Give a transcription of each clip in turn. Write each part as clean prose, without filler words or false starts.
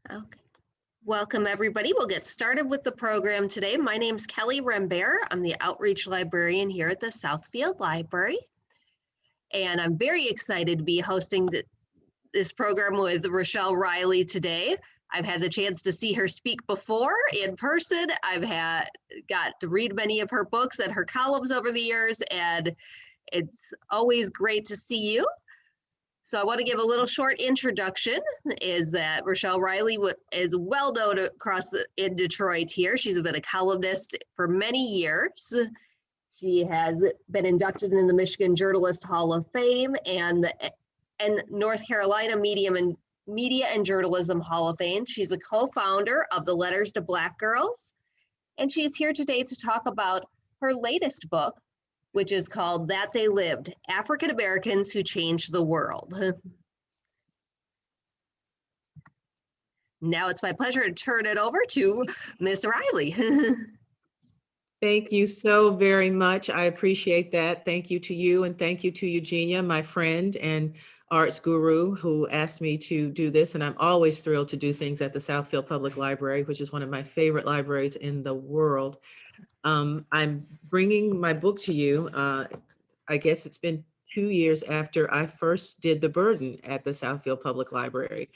Okay. Welcome, everybody. We'll get started with the program today. My name's Kelly Rembert. I'm the outreach librarian here at the Southfield Library. And I'm very excited to be hosting this program with Rochelle Riley today. I've had the chance to see her speak before in person. Got to read many of her books and her columns over the years, and it's always great to see you. So I want to give a little short introduction, is that Rochelle Riley is well known in Detroit here. She's been a columnist for many years. She has been inducted in the Michigan Journalist Hall of Fame and North Carolina Media and Journalism Hall of Fame. She's a co-founder of the Letters to Black Girls, and she's here today to talk about her latest book, which is called That They Lived, African Americans Who Changed the World. Now it's my pleasure to turn it over to Miss Riley. Thank you so very much. I appreciate that. Thank you to you, and thank you to Eugenia, my friend and arts guru, who asked me to do this. And I'm always thrilled to do things at the Southfield Public Library, which is one of my favorite libraries in the world. I'm bringing my book to you. I guess it's been 2 years after I first did The Burden at the Southfield Public Library.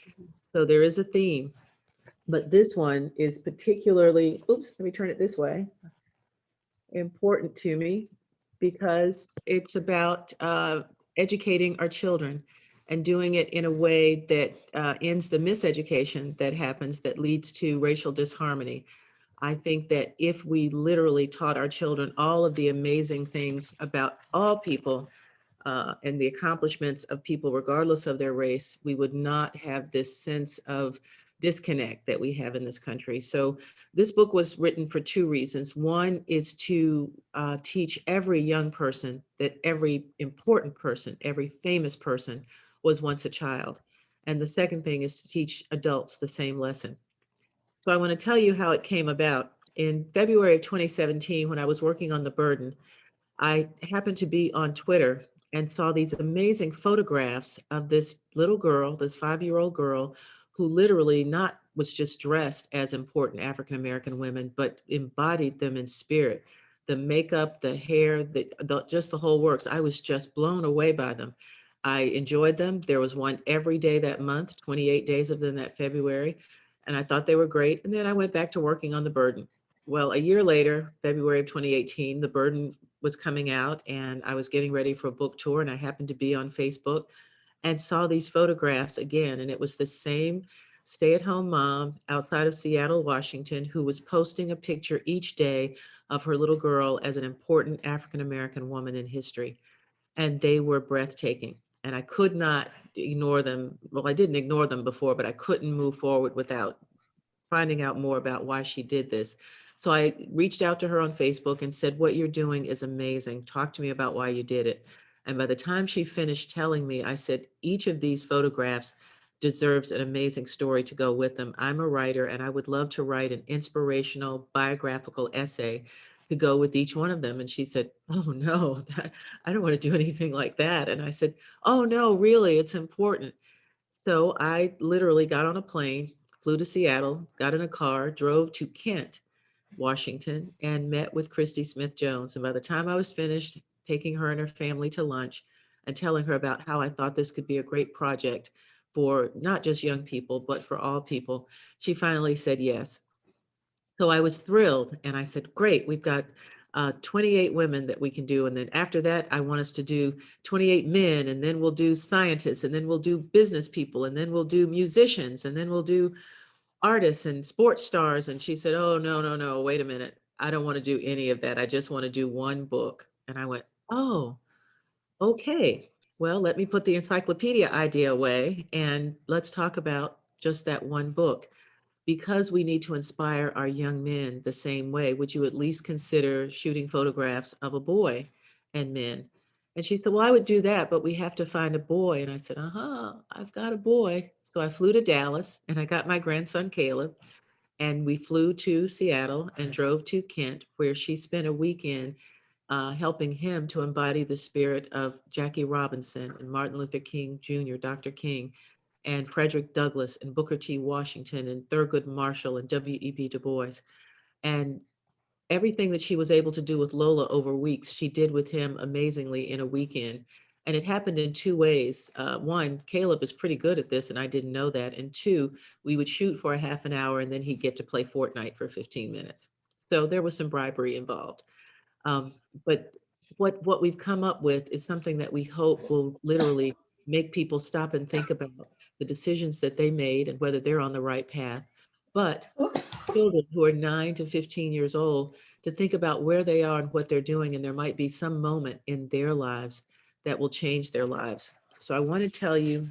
So there is a theme, but this one is particularly, oops, let me turn it this way, important to me because it's about educating our children and doing it in a way that ends the miseducation that happens that leads to racial disharmony. I think that if we literally taught our children all of the amazing things about all people and the accomplishments of people, regardless of their race, we would not have this sense of disconnect that we have in this country. So this book was written for two reasons. One is to teach every young person that every important person, every famous person was once a child. And the second thing is to teach adults the same lesson. So I want to tell you how it came about. In February of 2017, when I was working on The Burden, I happened to be on Twitter and saw these amazing photographs of this little girl, this 5-year-old girl, who literally not was just dressed as important African-American women, but embodied them in spirit. The makeup, the hair, just the whole works. I was just blown away by them. I enjoyed them. There was one every day that month, 28 days of them that February, and I thought they were great. And then I went back to working on The Burden. Well, a year later, February of 2018, The Burden was coming out and I was getting ready for a book tour, and I happened to be on Facebook and saw these photographs again. And it was the same stay-at-home mom outside of Seattle, Washington, who was posting a picture each day of her little girl as an important African-American woman in history. And they were breathtaking. And I could not ignore them. Well, I didn't ignore them before, but I couldn't move forward without finding out more about why she did this. So I reached out to her on Facebook and said, what you're doing is amazing. Talk to me about why you did it. And by the time she finished telling me, I said, each of these photographs deserves an amazing story to go with them. I'm a writer and I would love to write an inspirational biographical essay to go with each one of them. And she said, oh no, I don't want to do anything like that. And I said, oh no, really, it's important. So I literally got on a plane, flew to Seattle, got in a car, drove to Kent, Washington, and met with Christy Smith Jones. And by the time I was finished taking her and her family to lunch and telling her about how I thought this could be a great project for not just young people, but for all people, she finally said yes. So I was thrilled. And I said, great, we've got 28 women that we can do. And then after that, I want us to do 28 men, and then we'll do scientists, and then we'll do business people, and then we'll do musicians, and then we'll do artists and sports stars. And she said, oh, no, no, no, wait a minute. I don't want to do any of that. I just want to do one book. And I went, oh, okay. Well, let me put the encyclopedia idea away and let's talk about just that one book. Because we need to inspire our young men the same way, would you at least consider shooting photographs of a boy and men? And she said, well, I would do that, but we have to find a boy. And I said, I've got a boy. So I flew to Dallas and I got my grandson, Caleb, and we flew to Seattle and drove to Kent, where she spent a weekend helping him to embody the spirit of Jackie Robinson and Martin Luther King Jr., Dr. King. and Frederick Douglass and Booker T. Washington and Thurgood Marshall and W.E.B. Du Bois. And everything that she was able to do with Lola over weeks, she did with him amazingly in a weekend. And it happened in two ways. One, Caleb is pretty good at this, and I didn't know that. And two, we would shoot for a half an hour, and then he'd get to play Fortnite for 15 minutes. So there was some bribery involved. Um, but what we've come up with is something that we hope will literally make people stop and think about the decisions that they made and whether they're on the right path. But children who are 9 to 15 years old to think about where they are and what they're doing, and there might be some moment in their lives that will change their lives. So I want to tell you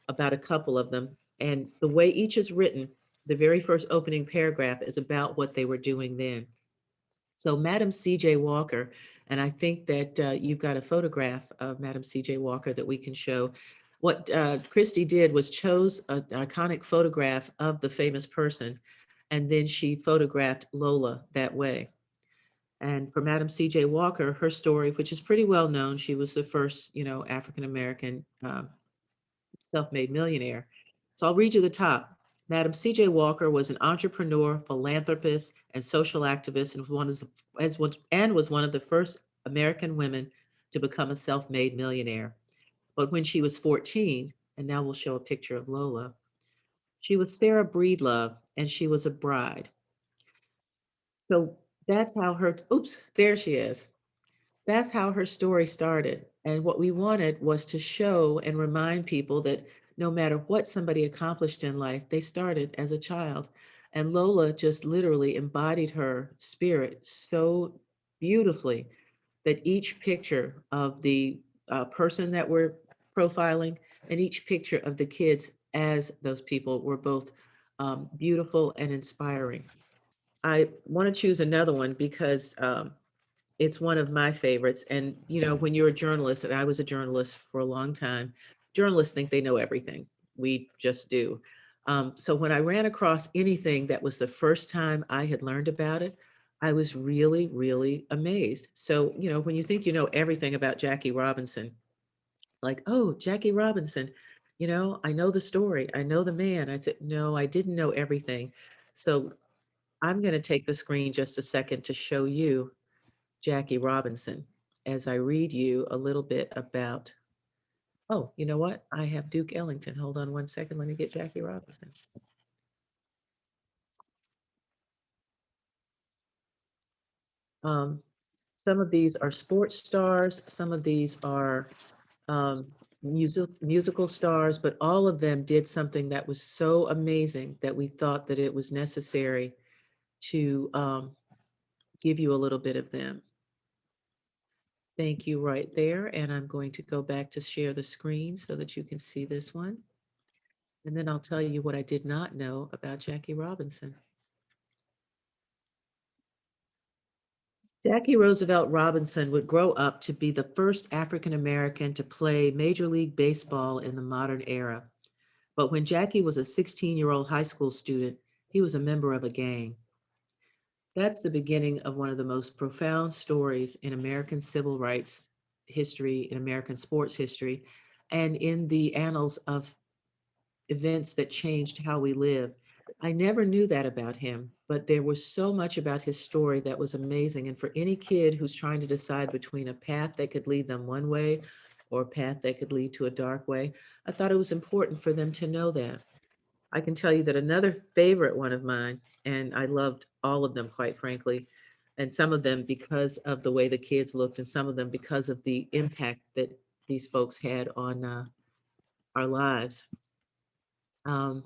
about a couple of them. And the way each is written, the very first opening paragraph is about what they were doing then. So Madam C.J. Walker, and I think that you've got a photograph of Madam C.J. Walker that we can show. What Christy did was chose an iconic photograph of the famous person, and then she photographed Lola that way. And for Madam C.J. Walker, her story, which is pretty well known, she was the first, African American self-made millionaire. So I'll read you the top. Madam C.J. Walker was an entrepreneur, philanthropist, and social activist, and was one of the first American women to become a self-made millionaire. But when she was 14, and now we'll show a picture of Lola, she was Sarah Breedlove, and she was a bride. So that's how oops, there she is. That's how her story started. And what we wanted was to show and remind people that no matter what somebody accomplished in life, they started as a child. And Lola just literally embodied her spirit so beautifully that each picture of the person that we're profiling and each picture of the kids as those people were both beautiful and inspiring. I want to choose another one because it's one of my favorites. And, when you're a journalist, and I was a journalist for a long time, journalists think they know everything. We just do. So when I ran across anything that was the first time I had learned about it, I was really, really amazed. So, when you think you know everything about Jackie Robinson, like, oh, Jackie Robinson, I know the story, I know the man. I said, no, I didn't know everything. So I'm going to take the screen just a second to show you Jackie Robinson as I read you a little bit about, oh, you know what? I have Duke Ellington. Hold on one second. Let me get Jackie Robinson. Um, some of these are sports stars. Some of these are musical stars, but all of them did something that was so amazing that we thought that it was necessary to give you a little bit of them. Thank you right there. And I'm going to go back to share the screen so that you can see this one. And then I'll tell you what I did not know about Jackie Robinson. Jackie Roosevelt Robinson would grow up to be the first African American to play Major League Baseball in the modern era. But when Jackie was a 16-year-old high school student, he was a member of a gang. That's the beginning of one of the most profound stories in American civil rights history, in American sports history, and in the annals of events that changed how we live. I never knew that about him, but there was so much about his story that was amazing. And for any kid who's trying to decide between a path that could lead them one way or a path that could lead to a dark way, I thought it was important for them to know that. I can tell you that another favorite one of mine, and I loved all of them, quite frankly, and some of them because of the way the kids looked, and some of them because of the impact that these folks had on our lives. Um,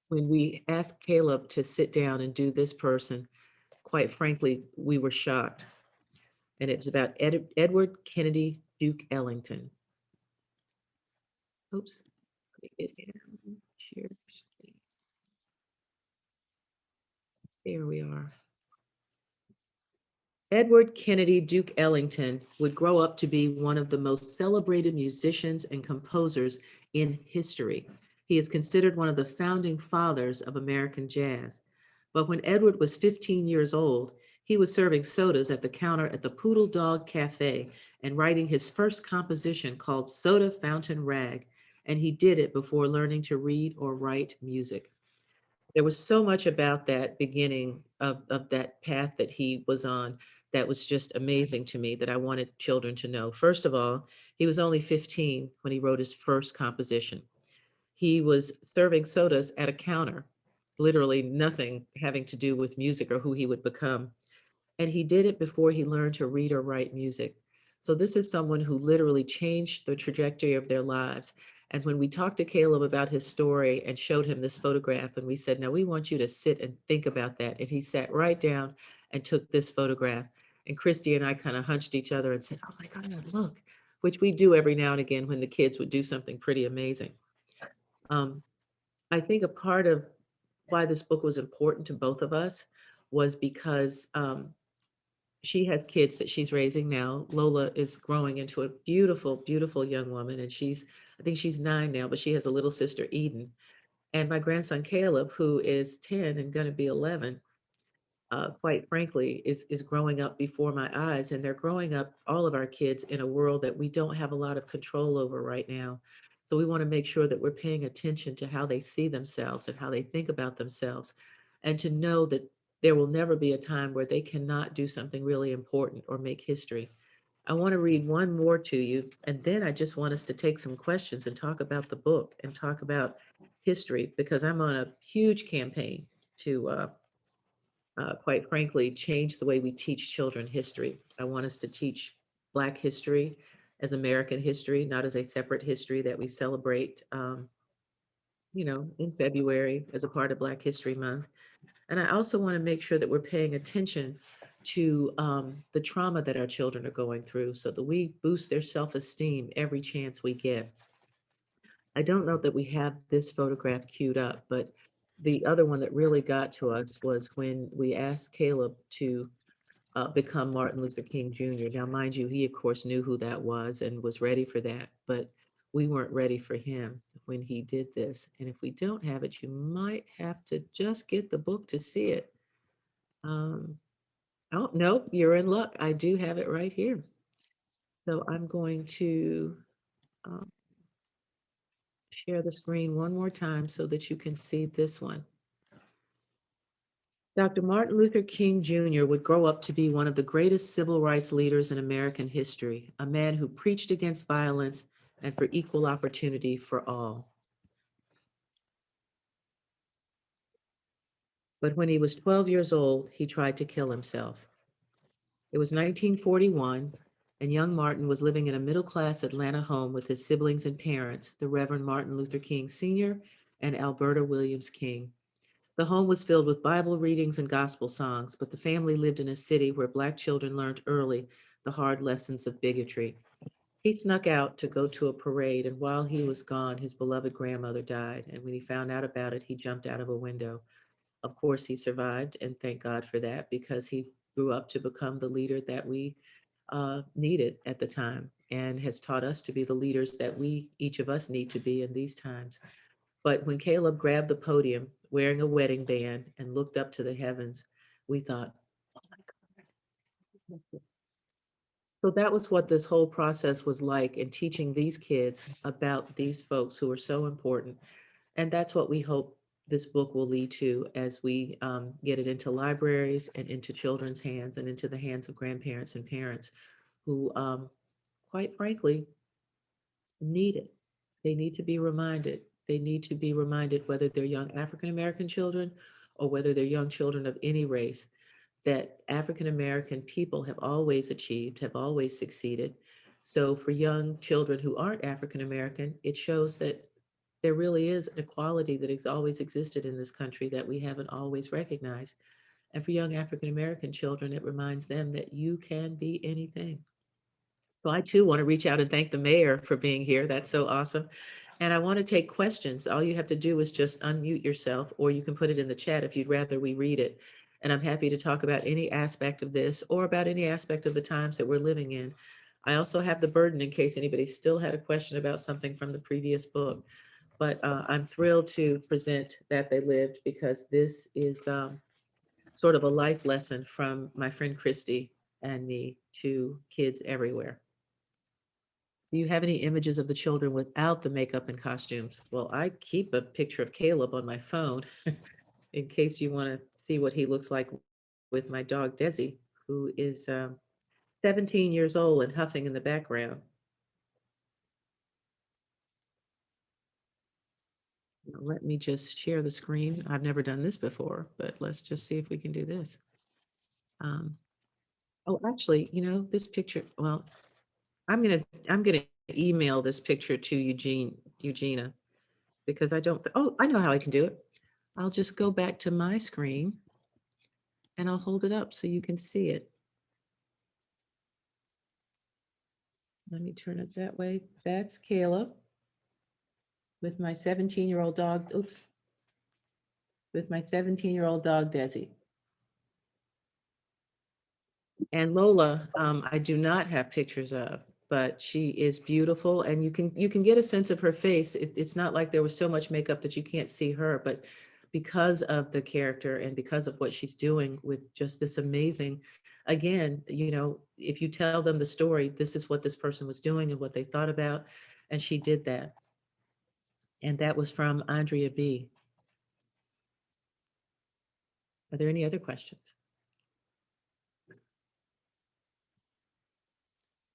when we asked Caleb to sit down and do this person, quite frankly, we were shocked. And it's about Edward Kennedy Duke Ellington. Oops, let me get him. Share screen. There we are. Edward Kennedy Duke Ellington would grow up to be one of the most celebrated musicians and composers in history. He is considered one of the founding fathers of American jazz. But when Edward was 15 years old, he was serving sodas at the counter at the Poodle Dog Cafe and writing his first composition called Soda Fountain Rag. and he did it before learning to read or write music. There was so much about that beginning of that path that he was on that was just amazing to me that I wanted children to know. First of all, he was only 15 when he wrote his first composition. He was serving sodas at a counter, literally nothing having to do with music or who he would become. And he did it before he learned to read or write music. So this is someone who literally changed the trajectory of their lives. And when we talked to Caleb about his story and showed him this photograph, and we said, now we want you to sit and think about that. And he sat right down and took this photograph. And Christy and I kind of hunched each other and said, oh my God, look, which we do every now and again when the kids would do something pretty amazing. Um, I think a part of why this book was important to both of us was because she has kids that she's raising now. Lola is growing into a beautiful, beautiful young woman, and I think she's 9 now, but she has a little sister, Eden. And my grandson, Caleb, who is 10 and going to be 11, quite frankly, is growing up before my eyes. And they're growing up, all of our kids, in a world that we don't have a lot of control over right now. So we want to make sure that we're paying attention to how they see themselves and how they think about themselves, and to know that there will never be a time where they cannot do something really important or make history. I want to read one more to you, and then I just want us to take some questions and talk about the book and talk about history, because I'm on a huge campaign to quite frankly, change the way we teach children history. I want us to teach Black history as American history, not as a separate history that we celebrate, in February as a part of Black History Month. And I also want to make sure that we're paying attention to the trauma that our children are going through so that we boost their self-esteem every chance we get. I don't know that we have this photograph queued up, but the other one that really got to us was when we asked Caleb to become Martin Luther King Jr. Now, mind you, he of course knew who that was and was ready for that, but we weren't ready for him when he did this. And if we don't have it, you might have to just get the book to see it. Um, oh, nope, you're in luck. I do have it right here. So I'm going to um, share the screen one more time so that you can see this one. Dr. Martin Luther King Jr. would grow up to be one of the greatest civil rights leaders in American history, a man who preached against violence and for equal opportunity for all. But when he was 12 years old, he tried to kill himself. It was 1941, and young Martin was living in a middle-class Atlanta home with his siblings and parents, the Reverend Martin Luther King Sr. and Alberta Williams King. The home was filled with Bible readings and gospel songs, but the family lived in a city where Black children learned early the hard lessons of bigotry. He snuck out to go to a parade, and while he was gone, his beloved grandmother died. And when he found out about it, he jumped out of a window. Of course, he survived, and thank God for that, because he grew up to become the leader that we needed at the time, and has taught us to be the leaders that we, each of us, need to be in these times. But when Caleb grabbed the podium wearing a wedding band and looked up to the heavens, we thought, oh my God. So that was what this whole process was like, in teaching these kids about these folks who are so important. And that's what we hope this book will lead to as we get it into libraries and into children's hands and into the hands of grandparents and parents who, quite frankly, need it. They need to be reminded. They need to be reminded, whether they're young African American children or whether they're young children of any race, that African American people have always achieved, have always succeeded. So for young children who aren't African American, it shows that there really is an equality that has always existed in this country that we haven't always recognized. And for young African American children, it reminds them that you can be anything. So I too want to reach out and thank the mayor for being here. That's so awesome. And I want to take questions. All you have to do is just unmute yourself, or you can put it in the chat if you'd rather we read it. And I'm happy to talk about any aspect of this or about any aspect of the times that we're living in. I also have the burden in case anybody still had a question about something from the previous book. But I'm thrilled to present That They Lived, because this is sort of a life lesson from my friend Christy and me to kids everywhere. Do you have any images of the children without the makeup and costumes? Well, I keep a picture of Caleb on my phone in case you want to see what he looks like with my dog Desi, who is 17 years old and huffing in the background. Now, let me just share the screen. I've never done this before, but let's just see if we can do this. Um, oh, actually, this picture, well, I'm gonna email this picture to Eugenia, because I know how I can do it. I'll just go back to my screen and I'll hold it up so you can see it. Let me turn it that way. That's Caleb with my 17-year-old dog. Oops. With my 17-year-old dog, Desi. And Lola, I do not have pictures of, but she is beautiful, and you can get a sense of her face. It's not like there was so much makeup that you can't see her, but because of the character and because of what she's doing with just this amazing, again, if you tell them the story, this is what this person was doing and what they thought about, and she did that. And that was from Andrea B. Are there any other questions?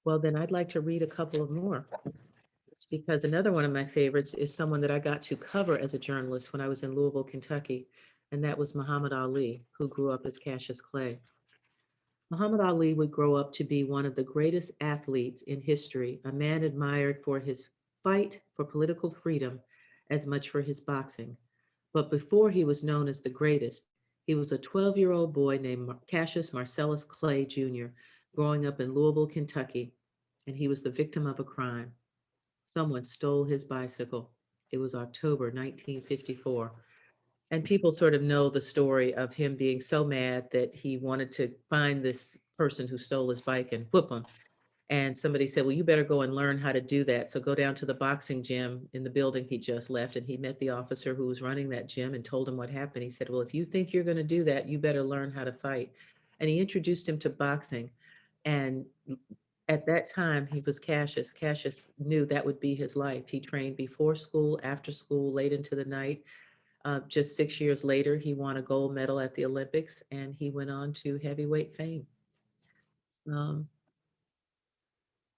Well, then I'd like to read a couple of more, because another one of my favorites is someone that I got to cover as a journalist when I was in Louisville, Kentucky, and that was Muhammad Ali, who grew up as Cassius Clay. Muhammad Ali would grow up to be one of the greatest athletes in history, a man admired for his fight for political freedom as much for his boxing. But before he was known as the greatest, he was a 12-year-old boy named Cassius Marcellus Clay Jr., growing up in Louisville, Kentucky, and he was the victim of a crime. Someone stole his bicycle. It was October 1954. And people sort of know the story of him being so mad that he wanted to find this person who stole his bike and whoop him. And somebody said, well, you better go and learn how to do that. So go down to the boxing gym in the building he just left. And he met the officer who was running that gym and told him what happened. He said, well, if you think you're going to do that, you better learn how to fight. And he introduced him to boxing. And at that time, he was Cassius. Cassius knew that would be his life. He trained before school, after school, late into the night. Just 6 years later, he won a gold medal at the Olympics, and he went on to heavyweight fame. Um,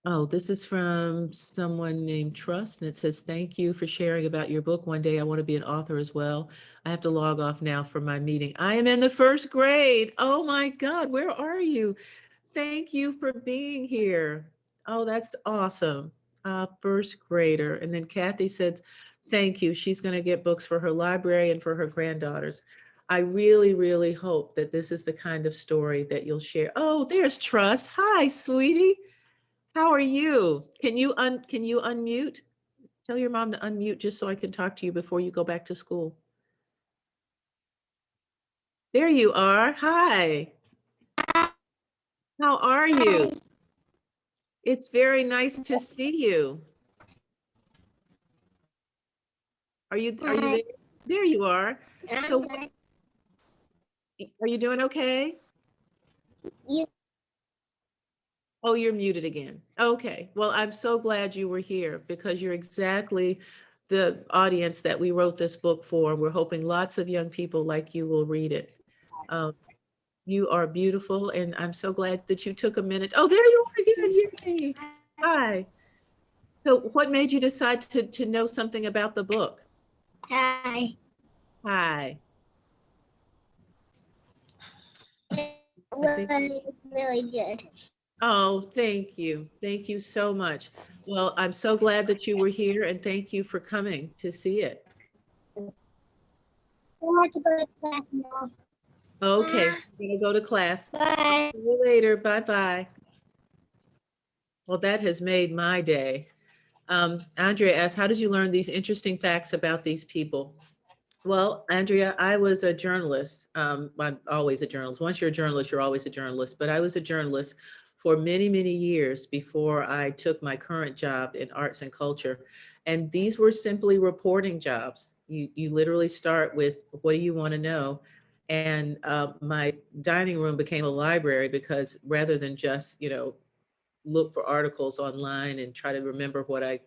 oh, this is from someone named Trust, and it says, thank you for sharing about your book. One day I want to be an author as well. I have to log off now for my meeting. I am in the first grade. Oh my God, where are you? Thank you for being here. Oh, that's awesome. First grader. And then Kathy said, thank you. She's going to get books for her library and for her granddaughters. I really, really hope that this is the kind of story that you'll share. Oh, there's Trust. Hi, sweetie. How are you? Can you unmute? Tell your mom to unmute just so I can talk to you before you go back to school. There you are. Hi. How are you? It's very nice to see you. Are you there? There you are. So are you doing okay? Oh, you're muted again. Okay. Well, I'm so glad you were here because you're exactly the audience that we wrote this book for. We're hoping lots of young people like you will read it. Um, you are beautiful, and I'm so glad that you took a minute. Oh, there you are again. Yay. Hi. So what made you decide to know something about the book? Hi. Hi. It was really good. Oh, thank you. Thank you so much. Well, I'm so glad that you were here, and thank you for coming to see it. I want to go to class now. Okay, I'm gonna go to class. Bye. See you later. Bye-bye. Well, that has made my day. Andrea asked, how did you learn these interesting facts about these people? Well, Andrea, I was a journalist. I'm always a journalist. Once you're a journalist, you're always a journalist. But I was a journalist for many, many years before I took my current job in arts and culture. And these were simply reporting jobs. You literally start with, what do you want to know? And my dining room became a library because rather than just, look for articles online and try to remember what I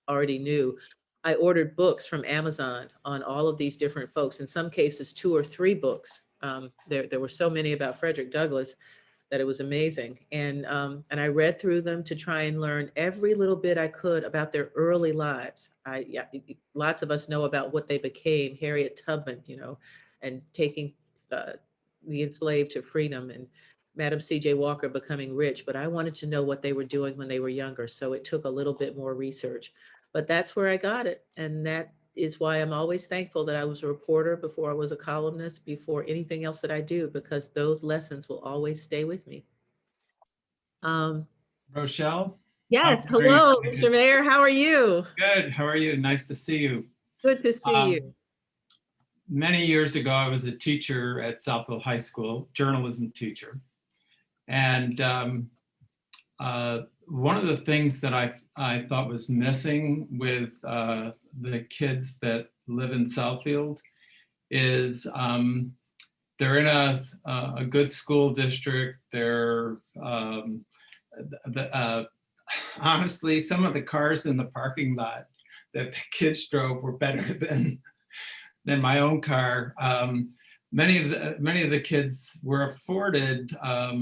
already knew. I ordered books from Amazon on all of these different folks, in some cases 2 or 3 books. There were so many about Frederick Douglass that it was amazing. And I read through them to try and learn every little bit I could about their early lives. Lots of us know about what they became, Harriet Tubman, and taking the enslaved to freedom, and Madam C.J. Walker becoming rich, but I wanted to know what they were doing when they were younger. So it took a little bit more research, but that's where I got it. And that is why I'm always thankful that I was a reporter before I was a columnist, before anything else that I do, because those lessons will always stay with me. Rochelle? Yes, How are you? hello, Mr. Mayor, how are you? Good, how are you? Nice to see you. Good to see you. Many years ago, I was a teacher at Southfield High School, journalism teacher. And one of the things that I thought was missing with the kids that live in Southfield is they're in a good school district. They're honestly, some of the cars in the parking lot that the kids drove were better than my own car. Many of the kids were afforded a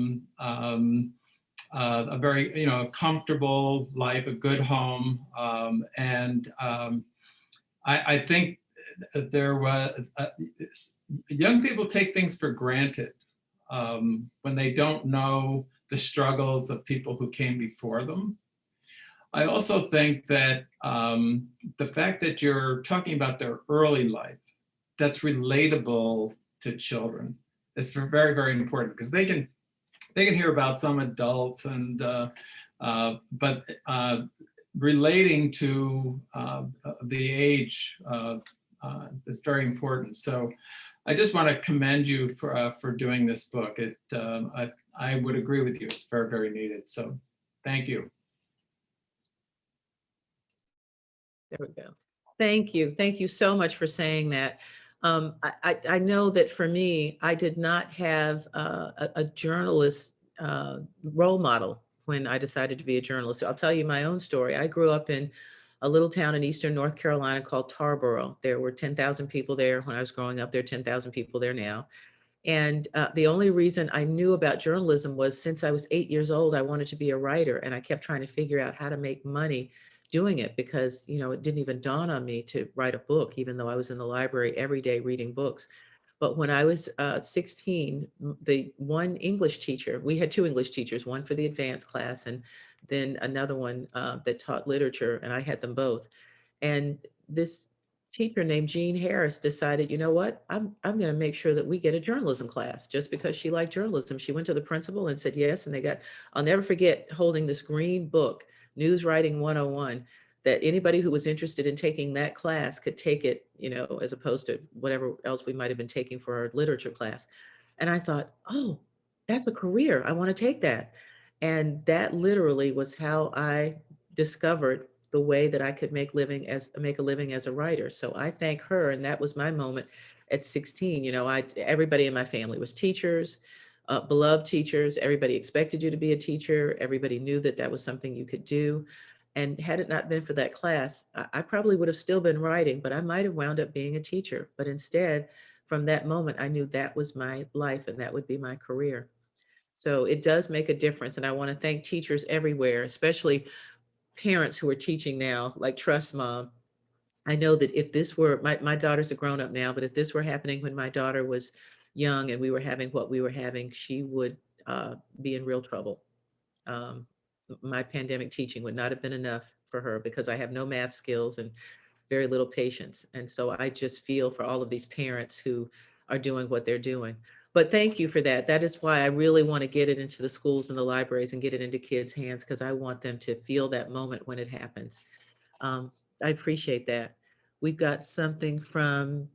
very comfortable life, a good home, and I think there was young people take things for granted when they don't know the struggles of people who came before them. I also think that the fact that you're talking about their early life, that's relatable to children. It's very, very important, because they can hear about some adult, and but relating to the age is very important. So I just want to commend you for doing this book. I would agree with you. It's very, very needed. So thank you. There we go. Thank you. Thank you so much for saying that. I know that for me, I did not have a journalist role model when I decided to be a journalist. So I'll tell you my own story. I grew up in a little town in eastern North Carolina called Tarboro. There were 10,000 people there when I was growing up. There are 10,000 people there now. And the only reason I knew about journalism was since I was 8 years old, I wanted to be a writer, and I kept trying to figure out how to make money doing it, because it didn't even dawn on me to write a book, even though I was in the library every day reading books. But when I was 16, the one English teacher, we had 2 English teachers, one for the advanced class and then another one that taught literature, and I had them both. And this teacher named Jean Harris decided, you know what, I'm going to make sure that we get a journalism class, just because she liked journalism. She went to the principal and said yes, and I'll never forget holding this green book, News Writing 101, that anybody who was interested in taking that class could take it, as opposed to whatever else we might have been taking for our literature class. And I thought, oh, that's a career. I want to take that. And that literally was how I discovered the way that I could make a living as a writer. So I thank her. And that was my moment at 16. Everybody in my family was teachers, beloved teachers. Everybody expected you to be a teacher. Everybody knew that that was something you could do. And had it not been for that class, I probably would have still been writing, but I might have wound up being a teacher. But instead, from that moment, I knew that was my life and that would be my career. So it does make a difference. And I want to thank teachers everywhere, especially parents who are teaching now, like Trust Mom. I know that if this were, my daughters are grown up now, but if this were happening when my daughter was young and we were having what we were having, she would be in real trouble. My pandemic teaching would not have been enough for her, because I have no math skills and very little patience. And so I just feel for all of these parents who are doing what they're doing. But thank you for that. That is why I really want to get it into the schools and the libraries and get it into kids' hands, because I want them to feel that moment when it happens. I appreciate that. We've got something from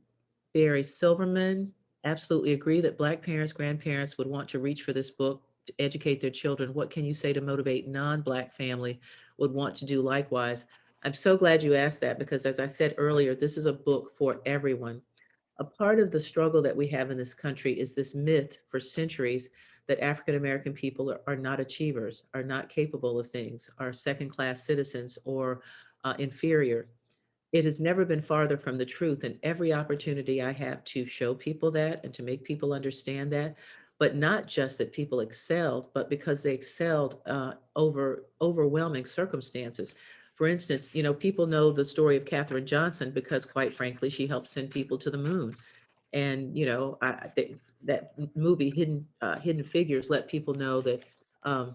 Barry Silverman. Absolutely agree that Black parents, grandparents would want to reach for this book to educate their children. What can you say to motivate non-Black family would want to do likewise? I'm so glad you asked that, because as I said earlier, this is a book for everyone. A part of the struggle that we have in this country is this myth for centuries that African American people are not achievers, are not capable of things, are second-class citizens, or inferior. It has never been farther from the truth. And every opportunity I have to show people that and to make people understand that, but not just that people excelled, but because they excelled over overwhelming circumstances. For instance, people know the story of Katherine Johnson because, quite frankly, she helped send people to the moon. And that movie Hidden Figures let people know that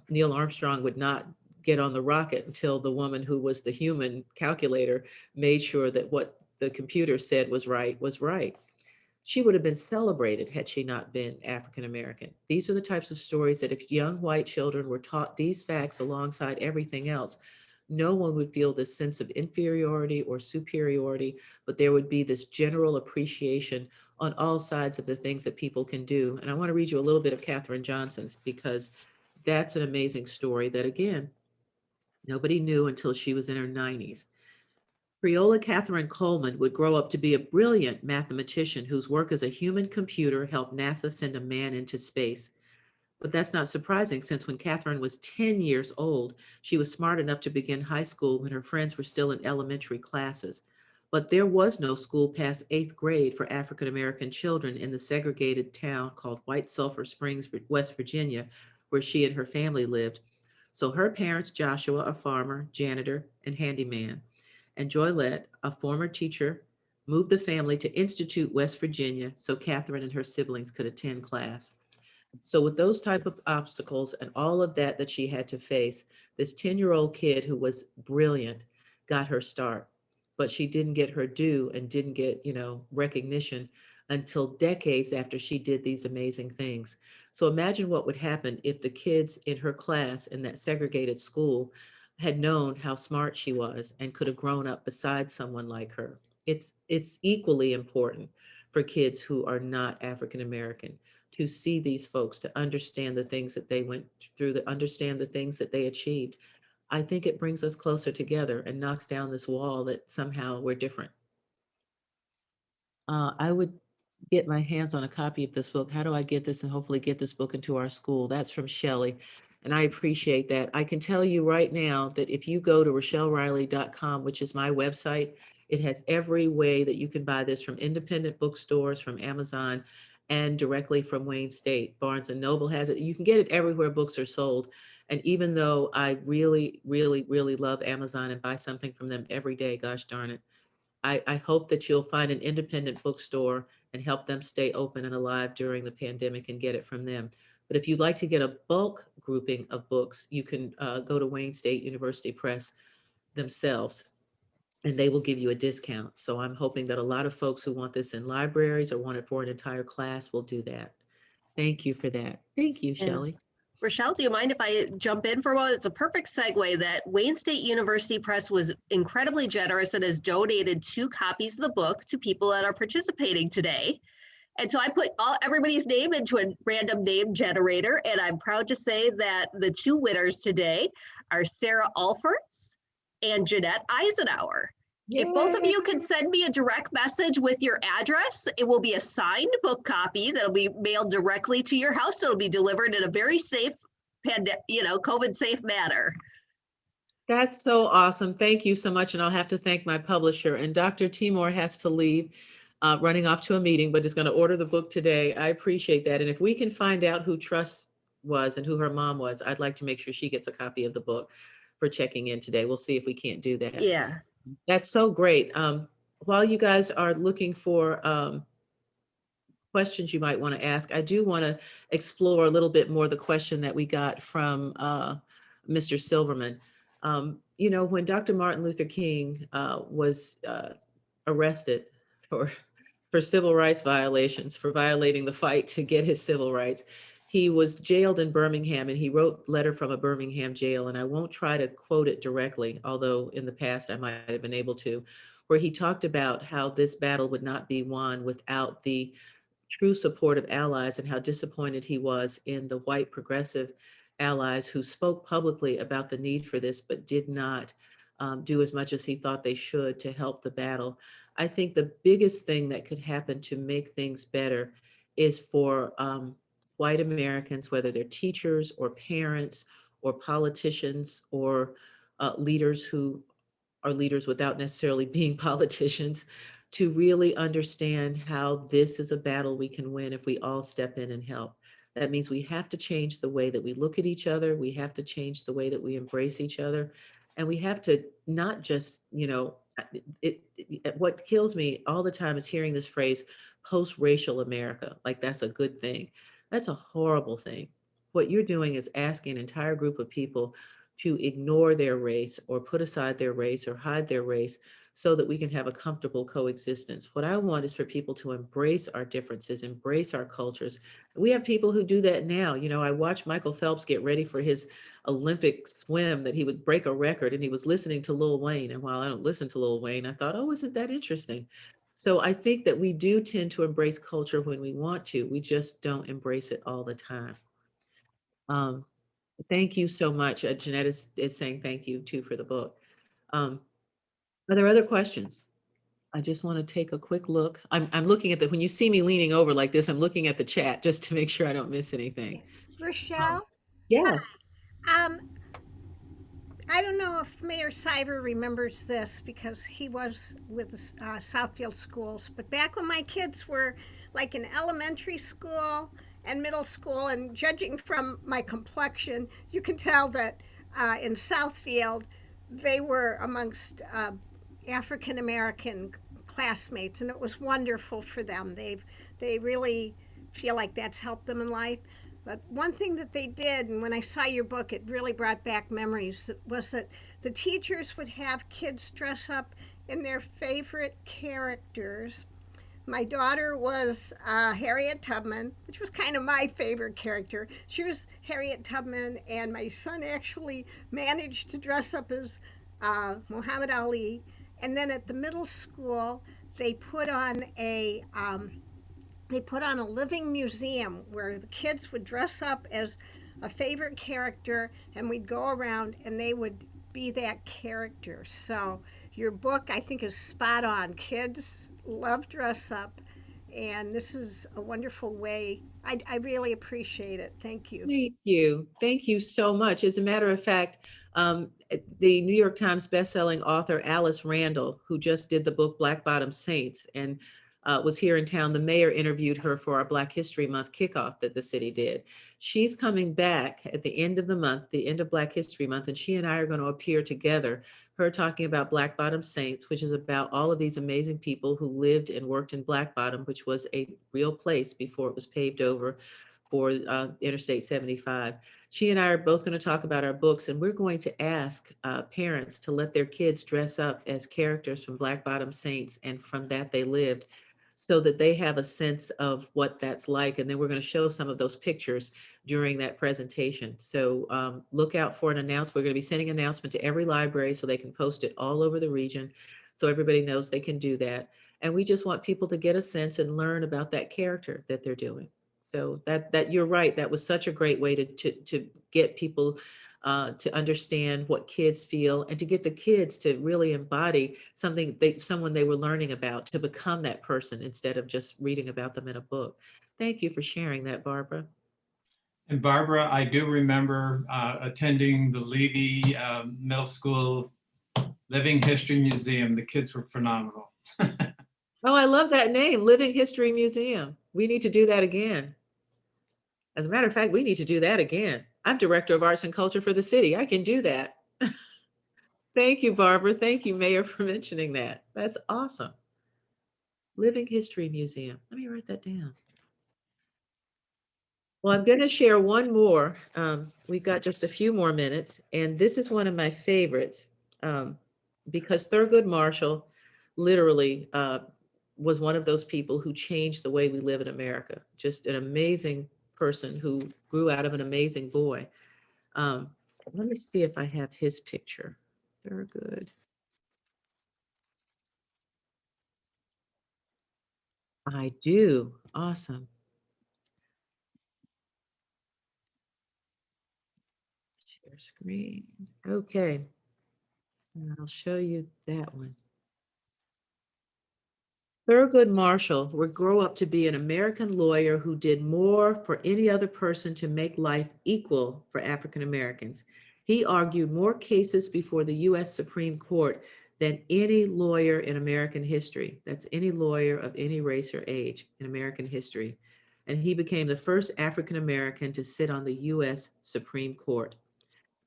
Neil Armstrong would not get on the rocket until the woman who was the human calculator made sure that what the computer said was right was right. She would have been celebrated had she not been African American. These are the types of stories that if young white children were taught these facts alongside everything else, no one would feel this sense of inferiority or superiority, but there would be this general appreciation on all sides of the things that people can do. And I want to read you a little bit of Katherine Johnson's because that's an amazing story that, again, nobody knew until she was in her 90s. Creola Catherine Coleman would grow up to be a brilliant mathematician whose work as a human computer helped NASA send a man into space. But that's not surprising since when Catherine was 10 years old, she was smart enough to begin high school when her friends were still in elementary classes. But there was no school past 8th grade for African American children in the segregated town called White Sulphur Springs, West Virginia, where she and her family lived. So her parents, Joshua, a farmer, janitor, and handyman, and Joylette, a former teacher, moved the family to Institute, West Virginia, so Catherine and her siblings could attend class. So with those type of obstacles and all of that she had to face, this 10-year-old kid who was brilliant got her start, but she didn't get her due and didn't get, recognition until decades after she did these amazing things. So imagine what would happen if the kids in her class in that segregated school had known how smart she was and could have grown up beside someone like her. It's equally important for kids who are not African American to see these folks, to understand the things that they went through, to understand the things that they achieved. I think it brings us closer together and knocks down this wall that somehow we're different. I would get my hands on a copy of this book. How do I get this and hopefully get this book into our school? That's from Shelley. And I appreciate that. I can tell you right now that if you go to RochelleRiley.com, which is my website, it has every way that you can buy this from independent bookstores, from Amazon, and directly from Wayne State. Barnes and Noble has it. You can get it everywhere books are sold. And even though I really, really, really love Amazon and buy something from them every day, gosh darn it, I hope that you'll find an independent bookstore and help them stay open and alive during the pandemic and get it from them. But if you'd like to get a bulk grouping of books, you can go to Wayne State University Press themselves, and they will give you a discount. So I'm hoping that a lot of folks who want this in libraries or want it for an entire class will do that. Thank you for that. Thank you, Yeah. Shelley. Rochelle, do you mind if I jump in for a moment? It's a perfect segue that Wayne State University Press was incredibly generous and has donated 2 copies of the book to people that are participating today. And so I put everybody's name into a random name generator, and I'm proud to say that the 2 winners today are Sarah Alforts and Jeanette Eisenhower. If both of you can send me a direct message with your address, it will be a signed book copy that'll be mailed directly to your house. So it'll be delivered in a very safe, COVID safe manner. That's so awesome. Thank you so much. And I'll have to thank my publisher. And Dr. Timor has to leave, running off to a meeting, but is going to order the book today. I appreciate that. And if we can find out who Trust was and who her mom was, I'd like to make sure she gets a copy of the book for checking in today. We'll see if we can't do that. Yeah. That's so great. While you guys are looking for questions you might want to ask, I do want to explore a little bit more the question that we got from Mr. Silverman. When Dr. Martin Luther King was arrested for civil rights violations, for violating the fight to get his civil rights, he was jailed in Birmingham, and he wrote Letter from a Birmingham Jail. And I won't try to quote it directly, although in the past I might have been able to, where he talked about how this battle would not be won without the true support of allies, and how disappointed he was in the white progressive allies who spoke publicly about the need for this, but did not do as much as he thought they should to help the battle. I think the biggest thing that could happen to make things better is for white Americans, whether they're teachers or parents or politicians or leaders who are leaders without necessarily being politicians, to really understand how this is a battle we can win if we all step in and help. That means we have to change the way that we look at each other. We have to change the way that we embrace each other. And we have to not just, what kills me all the time is hearing this phrase, post-racial America, like that's a good thing. That's a horrible thing. What you're doing is asking an entire group of people to ignore their race or put aside their race or hide their race so that we can have a comfortable coexistence. What I want is for people to embrace our differences, embrace our cultures. We have people who do that now. I watched Michael Phelps get ready for his Olympic swim that he would break a record, and he was listening to Lil Wayne. And while I don't listen to Lil Wayne, I thought, oh, isn't that interesting? So I think that we do tend to embrace culture when we want to. We just don't embrace it all the time. Thank you so much. Jeanette is saying thank you too for the book. Are there other questions? I just want to take a quick look. I'm looking at when you see me leaning over like this, I'm looking at the chat just to make sure I don't miss anything. Rochelle, Yes. um, I don't know if Mayor Siver remembers this because he was with the Southfield schools, but back when my kids were like in elementary school and middle school, and judging from my complexion, you can tell that in Southfield they were amongst African American classmates, and it was wonderful for them. They really feel like that's helped them in life. But one thing that they did, and when I saw your book, it really brought back memories, was that the teachers would have kids dress up in their favorite characters. My daughter was Harriet Tubman, which was kind of my favorite character. She was Harriet Tubman, and my son actually managed to dress up as Muhammad Ali. And then at the middle school, they put on a living museum where the kids would dress up as a favorite character, and we'd go around and they would be that character. So your book, I think, is spot on. Kids love dress up, and this is a wonderful way. I really appreciate it. Thank you. Thank you. Thank you so much. As a matter of fact, the New York Times bestselling author Alice Randall, who just did the book Black Bottom Saints and was here in town, the mayor interviewed her for our Black History Month kickoff that the city did. She's coming back at the end of the month, the end of Black History Month, and she and I are going to appear together, her talking about Black Bottom Saints, which is about all of these amazing people who lived and worked in Black Bottom, which was a real place before it was paved over for Interstate 75. She and I are both going to talk about our books, and we're going to ask parents to let their kids dress up as characters from Black Bottom Saints, and from that they lived, so that they have a sense of what that's like. And then we're going to show some of those pictures during that presentation. So look out for an announcement. We're going to be sending an announcement to every library so they can post it all over the region, so everybody knows they can do that. And we just want people to get a sense and learn about that character that they're doing. So that you're right. That was such a great way to get people to understand what kids feel, and to get the kids to really embody someone they were learning about, to become that person instead of just reading about them in a book. Thank you for sharing that, Barbara. And Barbara, I do remember attending the Levy Middle School Living History Museum. The kids were phenomenal. Oh, I love that name, Living History Museum. We need to do that again. As a matter of fact, we need to do that again. I'm Director of Arts and Culture for the city. I can do that. Thank you, Barbara. Thank you, Mayor, for mentioning that. That's awesome. Living History Museum. Let me write that down. Well, I'm going to share one more. We've got just a few more minutes, and this is one of my favorites because Thurgood Marshall literally was one of those people who changed the way we live in America. Just an amazing person who grew out of an amazing boy. Let me see if I have his picture. Thurgood. I do. Awesome. Share screen. Okay. And I'll show you that one. Thurgood Marshall would grow up to be an American lawyer who did more for any other person to make life equal for African Americans. He argued more cases before the US Supreme Court than any lawyer in American history. That's any lawyer of any race or age in American history. And he became the first African American to sit on the US Supreme Court.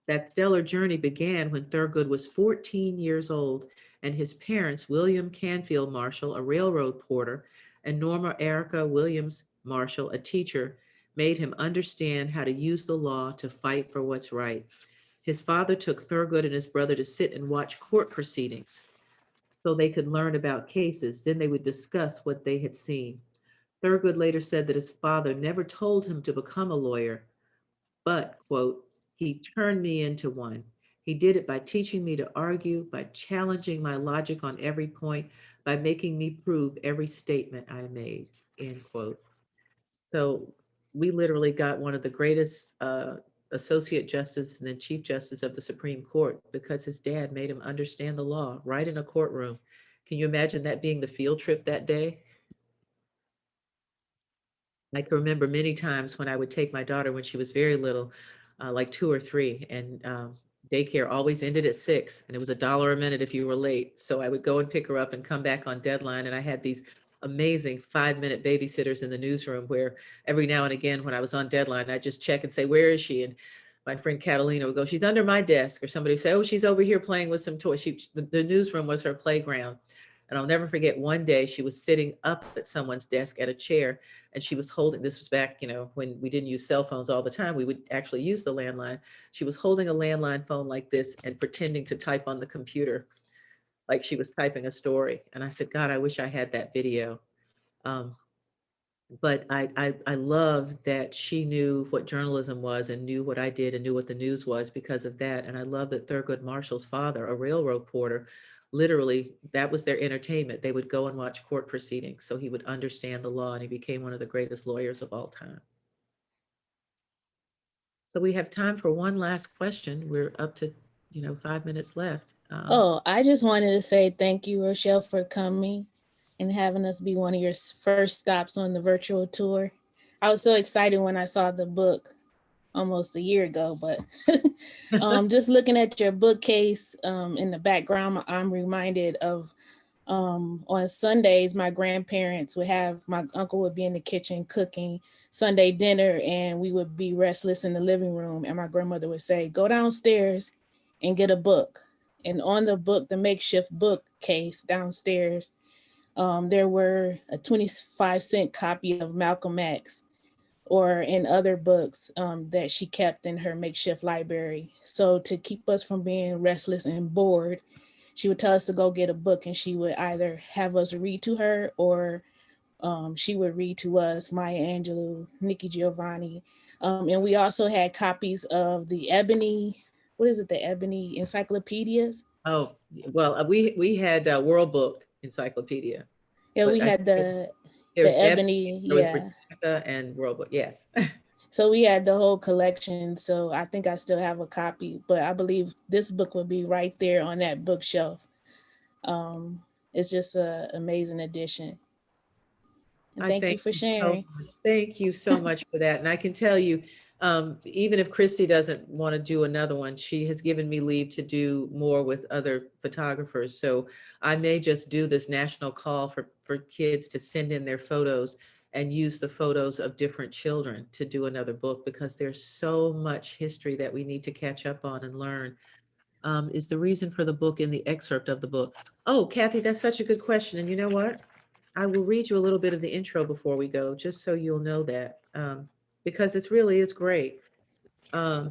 That stellar journey began when Thurgood was 14 years old, and his parents, William Canfield Marshall, a railroad porter, and Norma Erica Williams Marshall, a teacher, made him understand how to use the law to fight for what's right. His father took Thurgood and his brother to sit and watch court proceedings so they could learn about cases. Then they would discuss what they had seen. Thurgood later said that his father never told him to become a lawyer, but, quote, he turned me into one. He did it by teaching me to argue, by challenging my logic on every point, by making me prove every statement I made, end quote. So we literally got one of the greatest associate justice and then chief justice of the Supreme Court because his dad made him understand the law right in a courtroom. Can you imagine that being the field trip that day? I can remember many times when I would take my daughter when she was very little, like 2 or 3, and daycare always ended at 6, and it was $1 a minute if you were late. So I would go and pick her up and come back on deadline, and I had these amazing 5-minute babysitters in the newsroom where every now and again when I was on deadline, I'd just check and say, "Where is she?" And my friend Catalina would go, "She's under my desk," or somebody would say, "Oh, she's over here playing with some toys." The newsroom was her playground. And I'll never forget one day she was sitting up at someone's desk at a chair, and she was holding, this was back, when we didn't use cell phones all the time, we would actually use the landline. She was holding a landline phone like this and pretending to type on the computer like she was typing a story. And I said, God, I wish I had that video. Um, but I love that she knew what journalism was and knew what I did and knew what the news was because of that. And I love that Thurgood Marshall's father, a railroad porter, literally that was their entertainment. They would go and watch court proceedings so he would understand the law, and he became one of the greatest lawyers of all time. So we have time for one last question. We're up to 5 minutes left. Oh, I just wanted to say thank you, Rochelle, for coming and having us be one of your first stops on the virtual tour. I was so excited when I saw the book almost a year ago, but just looking at your bookcase in the background, I'm reminded of on Sundays, my grandparents would have, my uncle would be in the kitchen cooking Sunday dinner, and we would be restless in the living room. And my grandmother would say, "Go downstairs and get a book." And on the book, the makeshift bookcase downstairs, there were a 25-cent copy of Malcolm X, or in other books that she kept in her makeshift library. So to keep us from being restless and bored, she would tell us to go get a book, and she would either have us read to her, or she would read to us Maya Angelou, Nikki Giovanni. And we also had copies of the Ebony, the Ebony encyclopedias. Oh, well, we had World Book Encyclopedia. Yeah, but we had the Ebony, there was yeah. Britannica and World Book, yes. So we had the whole collection. So I think I still have a copy, but I believe this book would be right there on that bookshelf. It's just an amazing addition. And thank you for sharing. Thank you so much for that. And I can tell you, even if Christy doesn't want to do another one, she has given me leave to do more with other photographers. So I may just do this national call for kids to send in their photos and use the photos of different children to do another book, because there's so much history that we need to catch up on and learn. Is the reason for the book in the excerpt of the book? Oh, Kathy, that's such a good question. And you know what? I will read you a little bit of the intro before we go, just so you'll know that, because it's really is great. There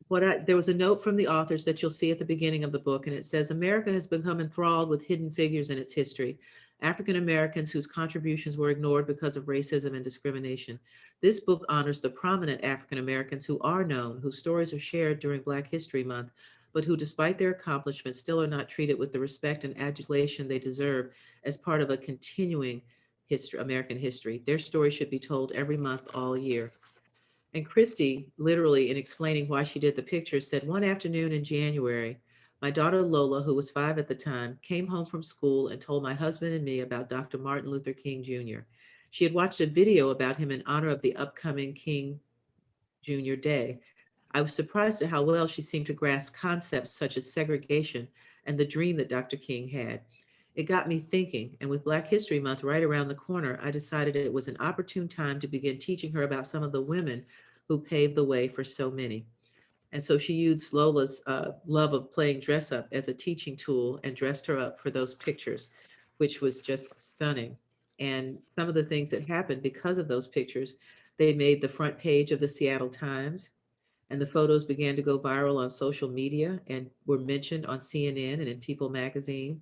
was a note from the authors that you'll see at the beginning of the book, and it says, America has become enthralled with hidden figures in its history, African Americans whose contributions were ignored because of racism and discrimination. This book honors the prominent African Americans who are known, whose stories are shared during Black History Month, but who, despite their accomplishments, still are not treated with the respect and adulation they deserve as part of a continuing American history. Their story should be told every month, all year. And Christy, literally in explaining why she did the picture, said one afternoon in January, My daughter Lola, who was 5 at the time, came home from school and told my husband and me about Dr. Martin Luther King Jr. She had watched a video about him in honor of the upcoming King Jr. Day. I was surprised at how well she seemed to grasp concepts such as segregation and the dream that Dr. King had. It got me thinking, and with Black History Month right around the corner, I decided it was an opportune time to begin teaching her about some of the women who paved the way for so many. And so she used Lola's love of playing dress up as a teaching tool and dressed her up for those pictures, which was just stunning. And some of the things that happened because of those pictures, they made the front page of the Seattle Times, and the photos began to go viral on social media and were mentioned on CNN and in People magazine.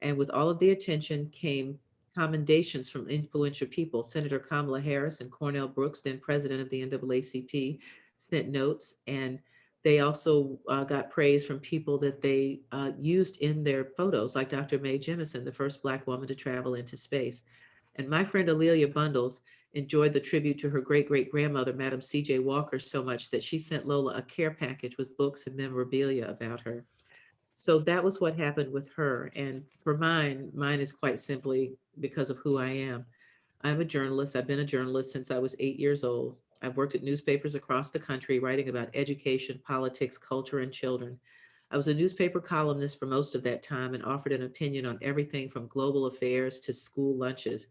And with all of the attention came commendations from influential people. Senator Kamala Harris and Cornell Brooks, then president of the NAACP, sent notes. And they also got praise from people that they used in their photos, like Dr. Mae Jemison, the first Black woman to travel into space. And my friend Alelia Bundles enjoyed the tribute to her great-great-grandmother, Madam C.J. Walker, so much that she sent Lola a care package with books and memorabilia about her. So that was what happened with her. And for mine is quite simply because of who I am. I'm a journalist. I've been a journalist since I was 8 years old. I've worked at newspapers across the country writing about education, politics, culture, and children. I was a newspaper columnist for most of that time and offered an opinion on everything from global affairs to school lunches.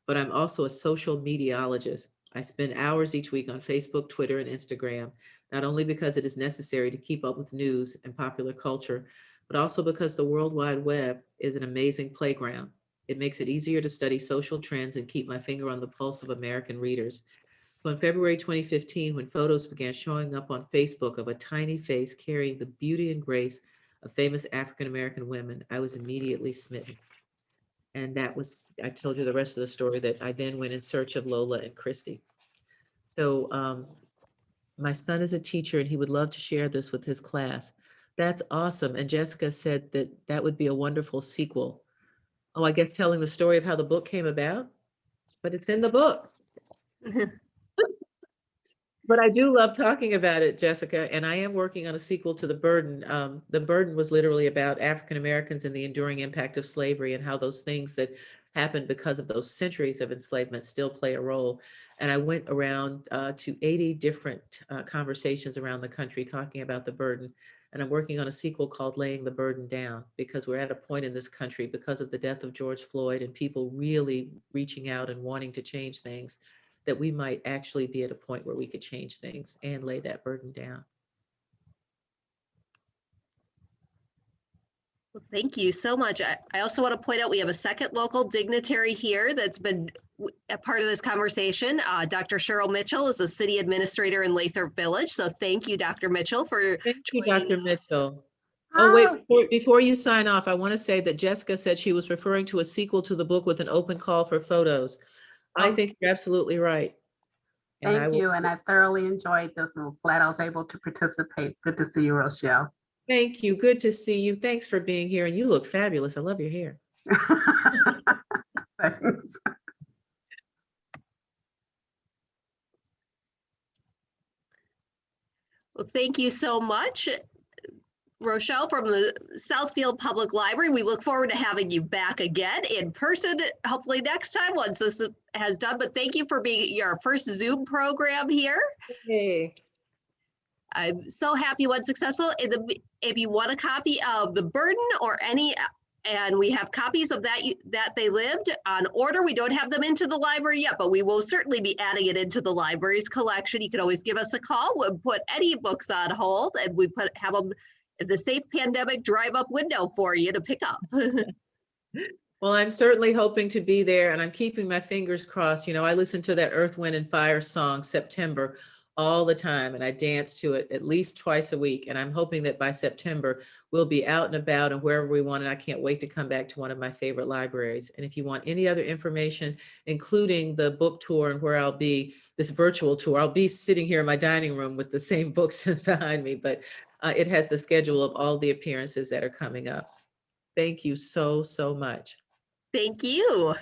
But I'm also a social mediologist. I spend hours each week on Facebook, Twitter, and Instagram, not only because it is necessary to keep up with news and popular culture, but also because the World Wide Web is an amazing playground. It makes it easier to study social trends and keep my finger on the pulse of American readers. So in February 2015, when photos began showing up on Facebook of a tiny face carrying the beauty and grace of famous African American women, I was immediately smitten. And that was, I told you the rest of the story, that I then went in search of Lola and Christy. So my son is a teacher and he would love to share this with his class. That's awesome. And Jessica said that that would be a wonderful sequel. Oh, I guess telling the story of how the book came about, but it's in the book. But I do love talking about it, Jessica, and I am working on a sequel to The Burden. The Burden was literally about African Americans and the enduring impact of slavery and how those things that happened because of those centuries of enslavement still play a role. And I went around to 80 different conversations around the country talking about the burden. And I'm working on a sequel called Laying the Burden Down, because we're at a point in this country because of the death of George Floyd and people really reaching out and wanting to change things, that we might actually be at a point where we could change things and lay that burden down. Well, thank you so much. I also want to point out we have a second local dignitary here that's been a part of this conversation. Dr. Cheryl Mitchell is the city administrator in Lathrop Village. So thank you, Dr. Mitchell, for Thank you, joining Dr. us. Mitchell. Oh, wait, before you sign off, I want to say that Jessica said she was referring to a sequel to the book with an open call for photos. I think you're absolutely right. And Thank you, and I thoroughly enjoyed this and was glad I was able to participate. Good to see you, Rochelle. Thank you. Good to see you. Thanks for being here. And you look fabulous. I love your hair. Thanks. Well, thank you so much, Rochelle, from the Southfield Public Library. We look forward to having you back again in person, hopefully next time once this has done. But thank you for being your first Zoom program here. Hey. I'm so happy when successful. If you want a copy of The Burden or any, and we have copies of that They Lived on order. We don't have them into the library yet, but we will certainly be adding it into the library's collection. You can always give us a call. We'll put any books on hold and we have them in the safe pandemic drive-up window for you to pick up. Well, I'm certainly hoping to be there, and I'm keeping my fingers crossed. You know, I listen to that Earth, Wind, and Fire song, September, all the time, and I dance to it at least twice a week. And I'm hoping that by September, we'll be out and about and wherever we want, and I can't wait to come back to one of my favorite libraries. And if you want any other information, including the book tour and where I'll be, this virtual tour, I'll be sitting here in my dining room with the same books behind me, but it has the schedule of all the appearances that are coming up. Thank you so, so much. Thank you.